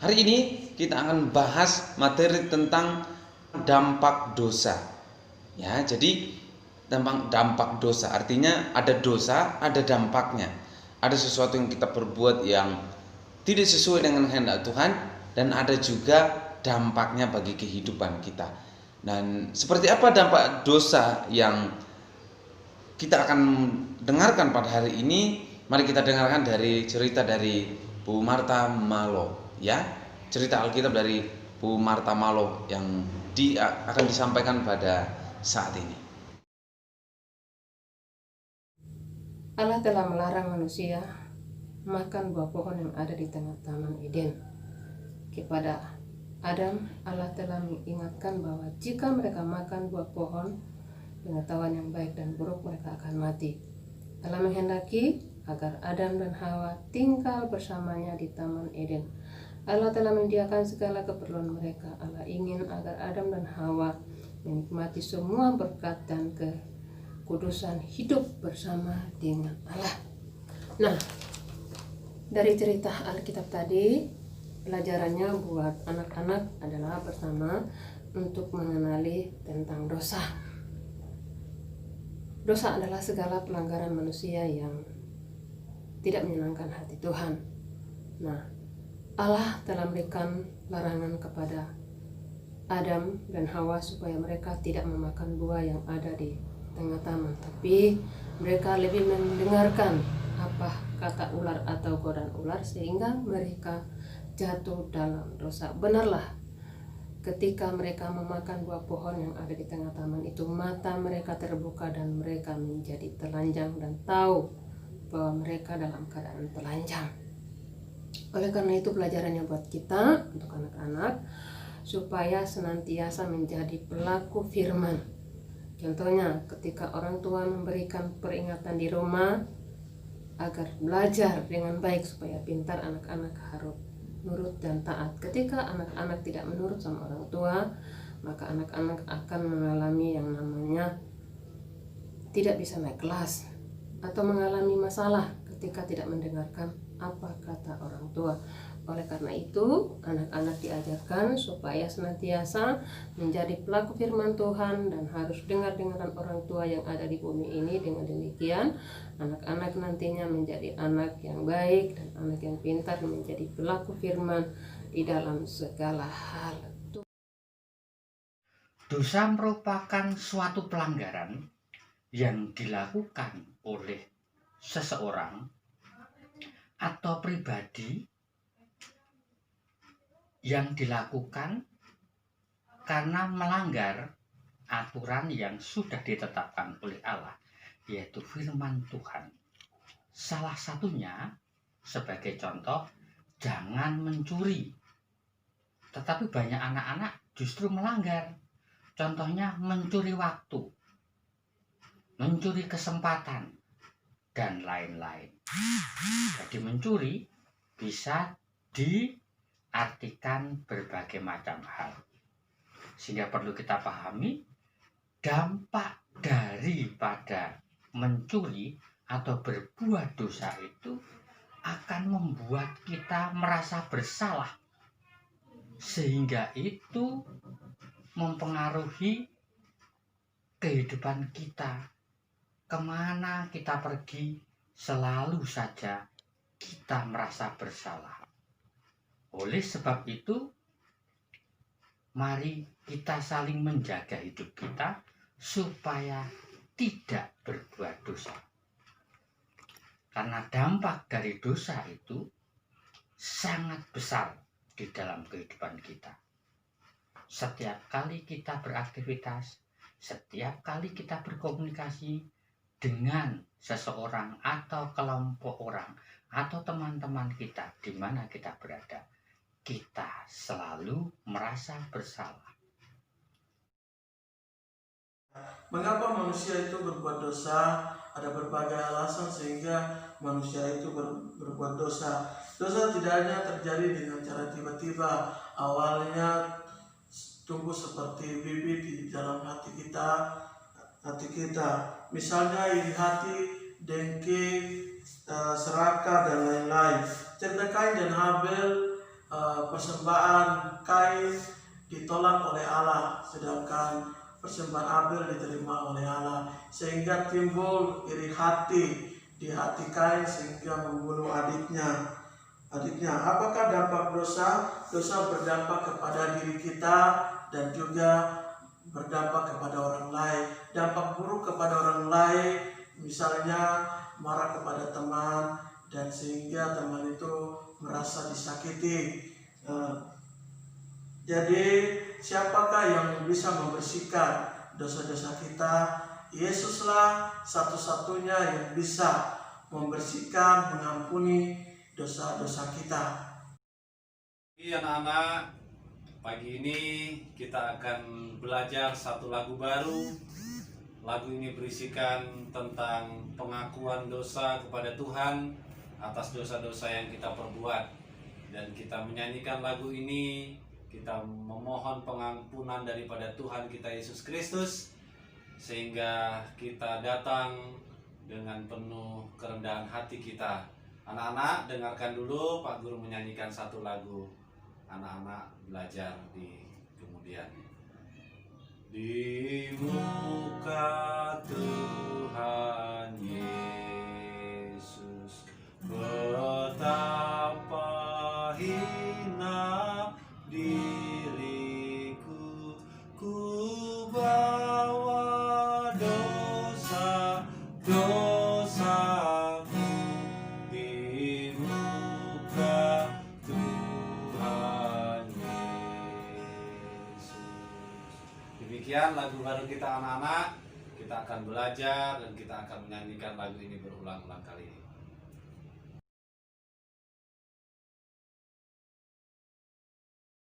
Hari ini kita akan bahas materi tentang dampak dosa. Ya, jadi dampak dosa artinya ada dosa, ada dampaknya. Ada sesuatu yang kita perbuat yang tidak sesuai dengan kehendak Tuhan dan ada juga dampaknya bagi kehidupan kita. Dan seperti apa dampak dosa yang kita akan dengarkan pada hari ini? Mari kita dengarkan dari cerita dari Bu Marta Malo, ya. Cerita Alkitab dari Bu Marta Malo yang akan disampaikan pada saat ini. Allah telah melarang manusia makan buah pohon yang ada di tengah Taman Eden. Kepada Adam, Allah telah mengingatkan bahwa jika mereka makan buah pohon pengetahuan yang baik dan buruk, mereka akan mati. Allah menghendaki agar Adam dan Hawa tinggal bersamanya di Taman Eden. Allah telah menyediakan segala keperluan mereka. Allah ingin agar Adam dan Hawa menikmati semua berkat dan kekudusan hidup bersama dengan Allah. Nah, dari cerita Alkitab tadi, pelajarannya buat anak-anak adalah pertama untuk mengenali tentang dosa. Dosa adalah segala pelanggaran manusia yang tidak menyenangkan hati Tuhan. Nah, Allah telah memberikan larangan kepada Adam dan Hawa supaya mereka tidak memakan buah yang ada di tengah taman, tapi mereka lebih mendengarkan apa kata ular atau godaan ular sehingga mereka jatuh dalam dosa. Benarlah, ketika mereka memakan buah pohon yang ada di tengah taman itu, mata mereka terbuka dan mereka menjadi telanjang dan tahu bahwa mereka dalam keadaan telanjang. Oleh karena itu pelajarannya buat kita, untuk anak-anak, supaya senantiasa menjadi pelaku firman. Contohnya ketika orang tua memberikan peringatan di rumah agar belajar dengan baik supaya pintar, anak-anak harus nurut dan taat. Ketika anak-anak tidak menurut sama orang tua, maka anak-anak akan mengalami yang namanya tidak bisa naik kelas atau mengalami masalah ketika tidak mendengarkan apa kata orang tua. Oleh karena itu, anak-anak diajarkan supaya senantiasa menjadi pelaku firman Tuhan dan harus dengar-dengaran orang tua yang ada di bumi ini. Dengan demikian, anak-anak nantinya menjadi anak yang baik dan anak yang pintar, menjadi pelaku firman di dalam segala hal. Dosa merupakan suatu pelanggaran yang dilakukan oleh seseorang atau pribadi yang dilakukan karena melanggar aturan yang sudah ditetapkan oleh Allah, yaitu firman Tuhan. Salah satunya, sebagai contoh, jangan mencuri. Tetapi banyak anak-anak justru melanggar. Contohnya mencuri waktu, mencuri kesempatan, dan lain-lain. Jadi mencuri bisa diartikan berbagai macam hal. Sehingga perlu kita pahami dampak daripada mencuri atau berbuat dosa itu akan membuat kita merasa bersalah, sehingga itu mempengaruhi kehidupan kita. Kemana kita pergi, selalu saja kita merasa bersalah. Oleh sebab itu, mari kita saling menjaga hidup kita supaya tidak berbuat dosa. Karena dampak dari dosa itu sangat besar di dalam kehidupan kita. Setiap kali kita beraktivitas, setiap kali kita berkomunikasi dengan seseorang atau kelompok orang atau teman-teman kita di mana kita berada, kita selalu merasa bersalah. Mengapa manusia itu berbuat dosa? Ada berbagai alasan sehingga manusia itu berbuat dosa. Dosa tidak hanya terjadi dengan cara tiba-tiba. Awalnya tumbuh seperti bibit di dalam hati kita. Misalnya iri hati, dengki, serakah dan lain-lain. Cerita Kain dan Habel persembahan Kain ditolak oleh Allah, sedangkan persembahan Abel diterima oleh Allah, sehingga timbul iri hati di hati Kain sehingga membunuh adiknya. Apakah dampak dosa? Dosa berdampak kepada diri kita dan juga berdampak kepada orang lain. Dampak buruk kepada orang lain, misalnya marah kepada teman, dan sehingga teman itu merasa disakiti. Jadi siapakah yang bisa membersihkan dosa-dosa kita? Yesuslah satu-satunya yang bisa membersihkan, mengampuni dosa-dosa kita. Anak-anak, pagi ini kita akan belajar satu lagu baru. Lagu ini berisikan tentang pengakuan dosa kepada Tuhan atas dosa-dosa yang kita perbuat. Dan kita menyanyikan lagu ini, kita memohon pengampunan daripada Tuhan kita Yesus Kristus, sehingga kita datang dengan penuh kerendahan hati kita. Anak-anak, dengarkan dulu Pak Guru menyanyikan satu lagu. Anak-anak belajar di kemudian. Di muka Tuhan Yesus, betapa hina diriku, ku bawa dosa-dosaku di muka Tuhan Yesus. Demikian lagu baru kita anak-anak. Kita akan belajar dan kita akan menyanyikan lagu ini berulang-ulang kali ini.